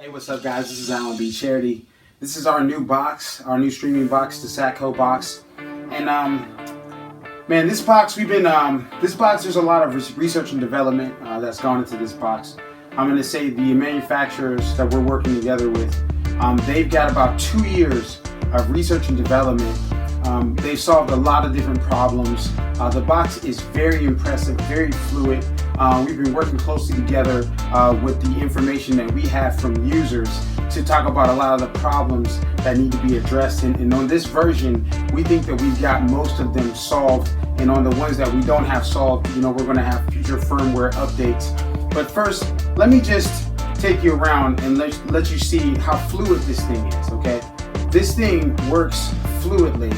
Hey, what's up, guys? This is Alan B. Charity. This is our new box, our new streaming box, the Satco box. And man, this box, there's a lot of research and development that's gone into this box. I'm going to say the manufacturers that we're working together with, they've got about 2 years of research and development. They've solved a lot of different problems. The box is very impressive, very fluid. We've been working closely together with the information that we have from users to talk about a lot of the problems that need to be addressed. And on this version, we think that we've got most of them solved. And on the ones that we don't have solved, we're going to have future firmware updates. But first, let me just take you around and let you see how fluid this thing is, okay? This thing works fluidly.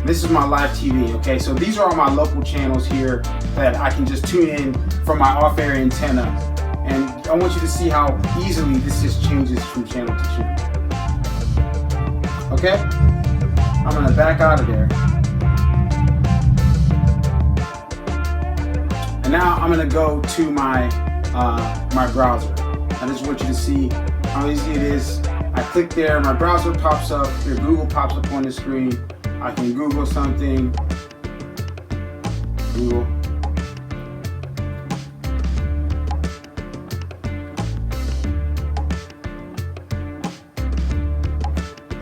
This is my live TV, okay? So these are all my local channels here that I can just tune in from my off-air antenna. And I want you to see how easily this just changes from channel to channel. Okay? I'm gonna back out of there. And now I'm gonna go to my my browser. I just want you to see how easy it is. I click there, my browser pops up, your Google pops up on the screen. I can Google something. Google.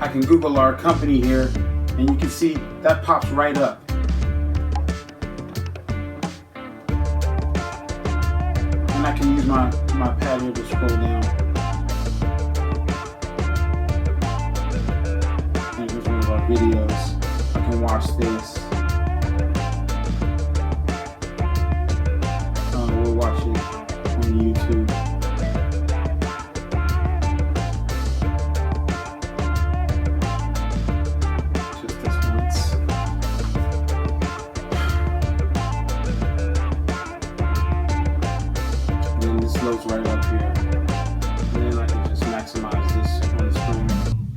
I can Google our company here, and you can see that pops right up. And I can use my pad here to scroll down. And here's one of our videos. I can watch this. We'll watch it on YouTube. Just this once. And then this loads right up here. And then I can just maximize this on the screen.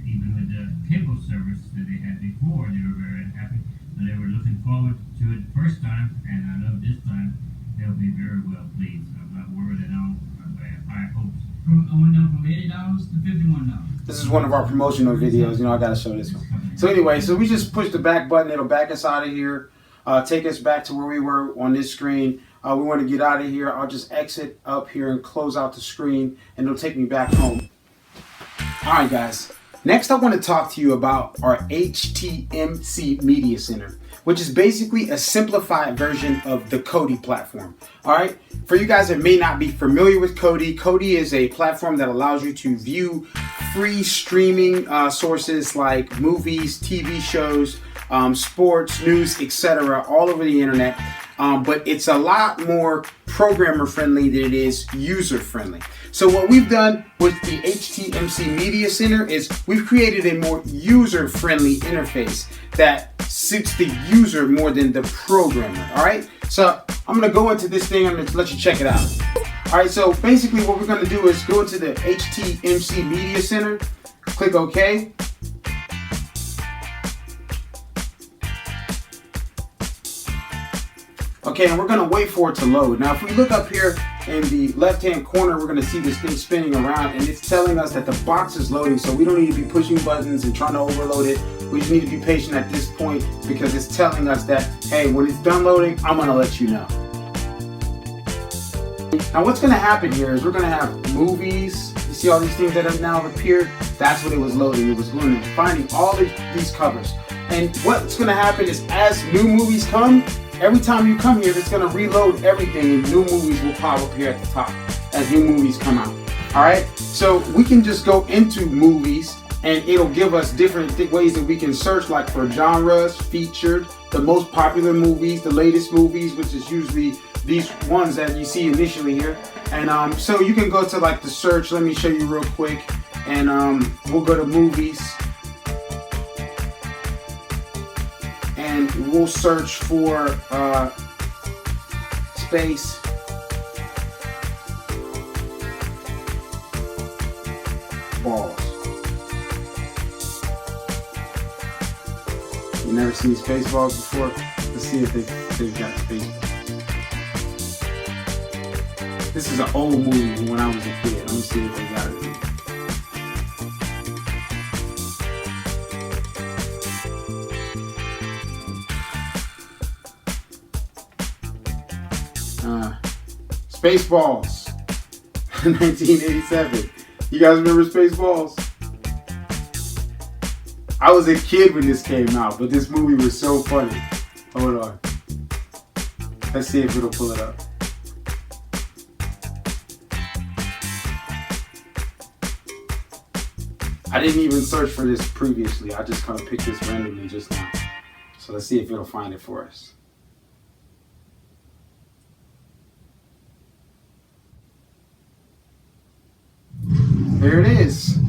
Even with the cable service that they had before, they were very happy. And they were looking forward to it the first time, and I know this time they'll be very well pleased. I'm not worried at all. I have high hopes. I went down from $80 to $51. This is one of our promotional videos. I gotta show this one. So anyway, so we just push the back button. It'll back us out of here. Take us back to where we were on this screen. We want to get out of here. I'll just exit up here and close out the screen, and it'll take me back home. All right, guys. Next, I want to talk to you about our HTMC Media Center, which is basically a simplified version of the Kodi platform. All right. For you guys that may not be familiar with Kodi, Kodi is a platform that allows you to view free streaming sources like movies, TV shows, sports, news, etc., all over the internet. But it's a lot more programmer friendly than it is user friendly. So what we've done with the HTMC Media Center is we've created a more user friendly interface that suits the user more than the programmer. All right. So I'm going to go into this thing. I'm going to let you check it out. All right. So basically what we're going to do is go into the HTMC Media Center, click OK. Okay, and we're going to wait for it to load. Now, if we look up here in the left-hand corner, we're going to see this thing spinning around, and it's telling us that the box is loading, so we don't need to be pushing buttons and trying to overload it. We just need to be patient at this point because it's telling us that, hey, when it's done loading, I'm going to let you know. Now, what's going to happen here is we're going to have movies. You see all these things that have now appeared? That's what it was loading. It was going and finding all these covers. And what's going to happen is as new movies come, every time you come here, it's going to reload everything, and new movies will pop up here at the top as new movies come out. All right, so we can just go into movies, and it'll give us different ways that we can search, like for genres, featured, the most popular movies, the latest movies, which is usually these ones that you see initially here. And so you can go to like the search. Let me show you real quick, and we'll go to movies. And we'll search for space balls. You never seen Spaceballs before? Let's see if they've got Spaceballs. This is an old movie when I was a kid. Let me see if they got it. Spaceballs, 1987. You guys remember Spaceballs? I was a kid when this came out, but this movie was so funny. Hold on. Let's see if it'll pull it up. I didn't even search for this previously. I just kind of picked this randomly just now. So let's see if it'll find it for us. There it is.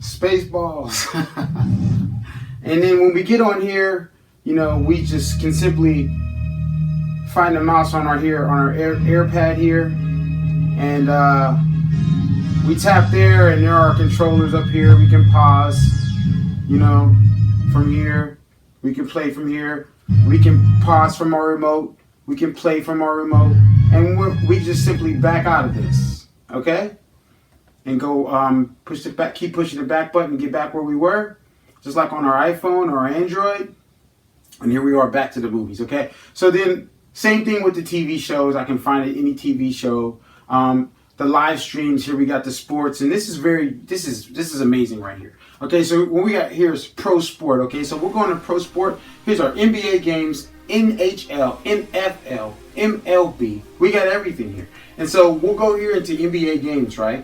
Spaceballs. And then when we get on here, you know, we just can simply find the mouse on our AirPad here, and we tap there, and there are controllers up here. We can pause, you know, from here. We can play from here. We can pause from our remote. We can play from our remote, and we just simply back out of this, okay? And go push the back, keep pushing the back button, get back where we were, just like on our iPhone or our Android. And here we are back to the movies, okay? So then, same thing with the TV shows. I can find it any TV show. The live streams, here we got the sports, and this is amazing right here. Okay, so what we got here is Pro Sport, okay? So we're going to Pro Sport. Here's our NBA games, NHL, NFL, MLB. We got everything here. And so we'll go here into NBA games, right?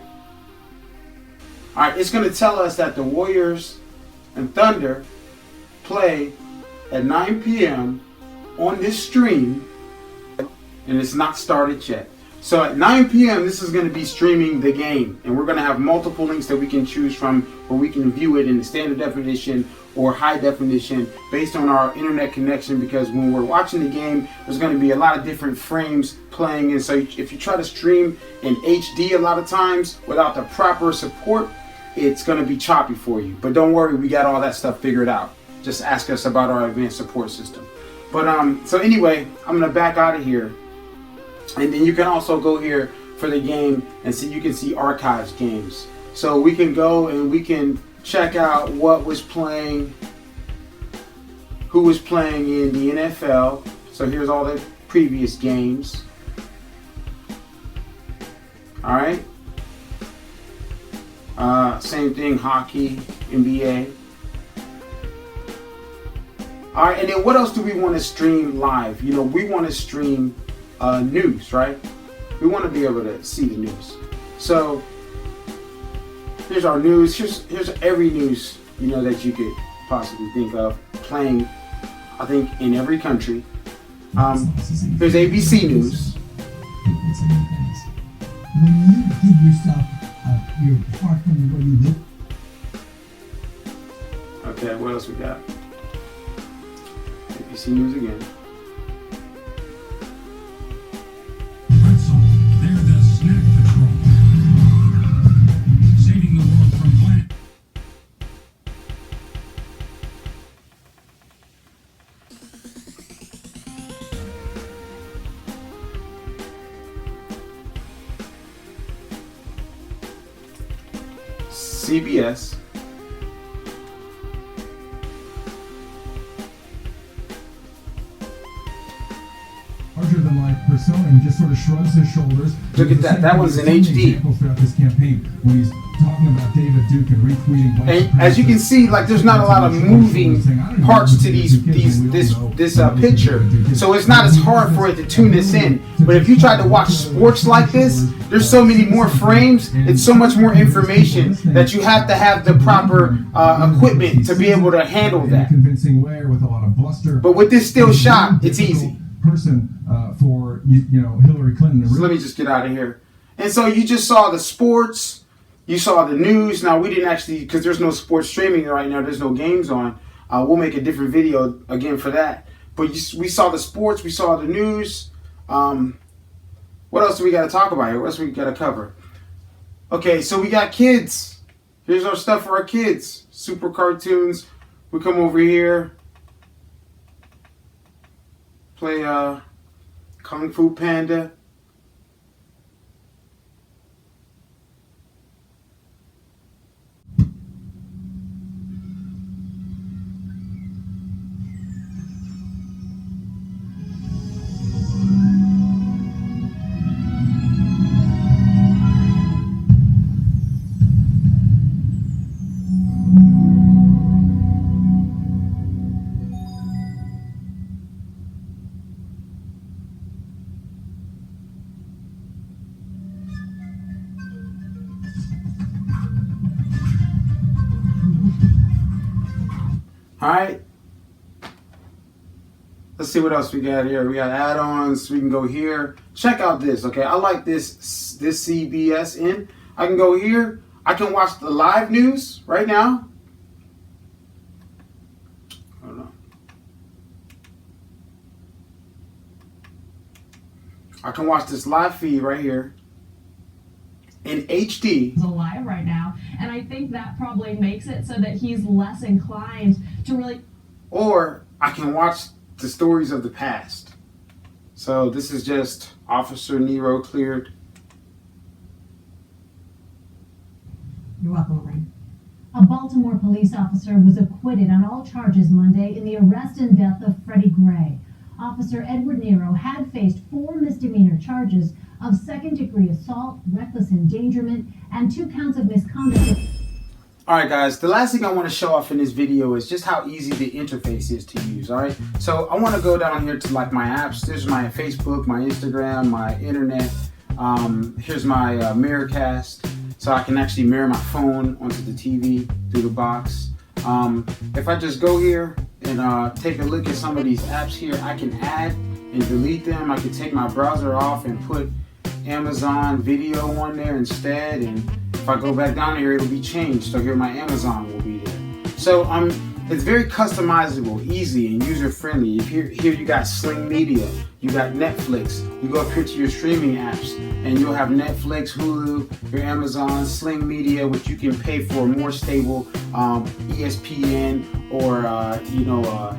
All right, it's going to tell us that the Warriors and Thunder play at 9 p.m. on this stream, and it's not started yet. So at 9 p.m. this is going to be streaming the game, and we're going to have multiple links that we can choose from where we can view it in the standard definition or high definition based on our internet connection, because when we're watching the game, there's going to be a lot of different frames playing, and so if you try to stream in HD a lot of times without the proper support, it's going to be choppy for you. But don't worry, we got all that stuff figured out. Just ask us about our advanced support system. But so anyway, I'm going to back out of here. And then you can also go here for the game and see, you can see archives games. So we can go and we can check out what was playing, who was playing in the NFL. So here's all the previous games. All right. Same thing, hockey, NBA. All right, and then what else do we want to stream live? You know, we want to stream news, right? We want to be able to see the news. So here's our news. Here's every news, you know, that you could possibly think of playing, I think, in every country. Here's ABC News. When you give yourself your part from where you live. Okay, what else we got? ABC News again. They're the Snack Patrol. Saving the world from planet. CBS. Larger-than-life persona, and just sort of shrugs his shoulders. Look at that. That one's in HD. Throughout this campaign, when he's talking about David Duke and retweeting. And as you can see, like, there's not a lot of moving parts to this picture, so it's not as hard for it to tune this in. But if you try to watch sports like this, there's so many more frames. It's so much more information that you have to have the proper equipment to be able to handle that. Convincing way with a lot of bluster. But with this still shot, it's easy. Person for you know, Hillary Clinton. So let me just get out of here. And so you just saw the sports, you saw the news. Now we didn't actually, because there's no sports streaming right now, there's no games on. We'll make a different video again for that. But we saw the sports, we saw the news. What else do we got to talk about here? What else we got to cover? Okay, so we got kids. Here's our stuff for our kids. Super cartoons. We come over here. Play Kung Fu Panda. All right. Let's see what else we got here. We got add-ons. We can go here. Check out this. Okay, I like this CBS in. I can go here. I can watch the live news right now. Hold on. I can watch this live feed right here in HD. He's alive right now, and I think that probably makes it so that he's less inclined to really. Or I can watch the stories of the past. So this is just Officer Nero cleared. You're welcome, Elaine. A Baltimore police officer was acquitted on all charges Monday in the arrest and death of Freddie Gray. Officer Edward Nero had faced 4 misdemeanor charges of second-degree assault, reckless endangerment, and 2 counts of misconduct. Alright guys, the last thing I want to show off in this video is just how easy the interface is to use, alright? So I want to go down here to like my apps. There's my Facebook, my Instagram, my internet. Here's my Mirrorcast. So I can actually mirror my phone onto the TV through the box. If I just go here and take a look at some of these apps here, I can add and delete them. I can take my browser off and put Amazon Video on there instead, and if I go back down here, it'll be changed. So here my Amazon will be there. So it's very customizable, easy, and user-friendly. Here you got Sling Media, you got Netflix. You go up here to your streaming apps, and you'll have Netflix, Hulu, your Amazon, Sling Media, which you can pay for more stable, ESPN or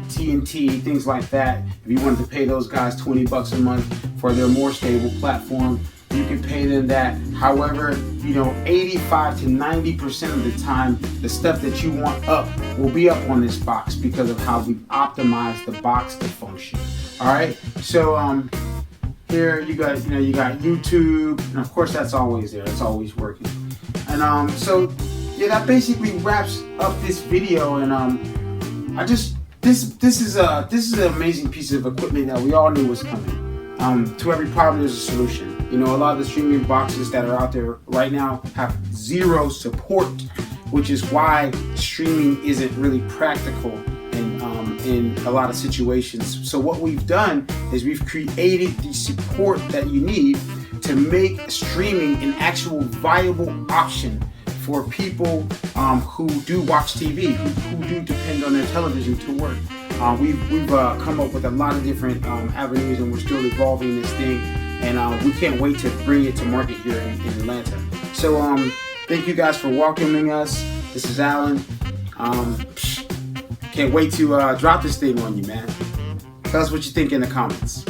TNT, things like that. If you wanted to pay those guys $20 a month for their more stable platform, you can pay them that. However, 85 to 90% of the time, the stuff that you want up will be up on this box because of how we've optimized the box to function. All right. So here you got YouTube, and of course that's always there. It's always working. And so yeah, that basically wraps up this video. And this is an amazing piece of equipment that we all knew was coming. To every problem, there's a solution. A lot of the streaming boxes that are out there right now have zero support, which is why streaming isn't really practical in a lot of situations. So what we've done is we've created the support that you need to make streaming an actual viable option for people who do watch TV, who do depend on their television to work. We've come up with a lot of different avenues, and we're still evolving this thing. And we can't wait to bring it to market here in Atlanta. So thank you guys for welcoming us. This is Alan. Can't wait to drop this thing on you, man. Tell us what you think in the comments.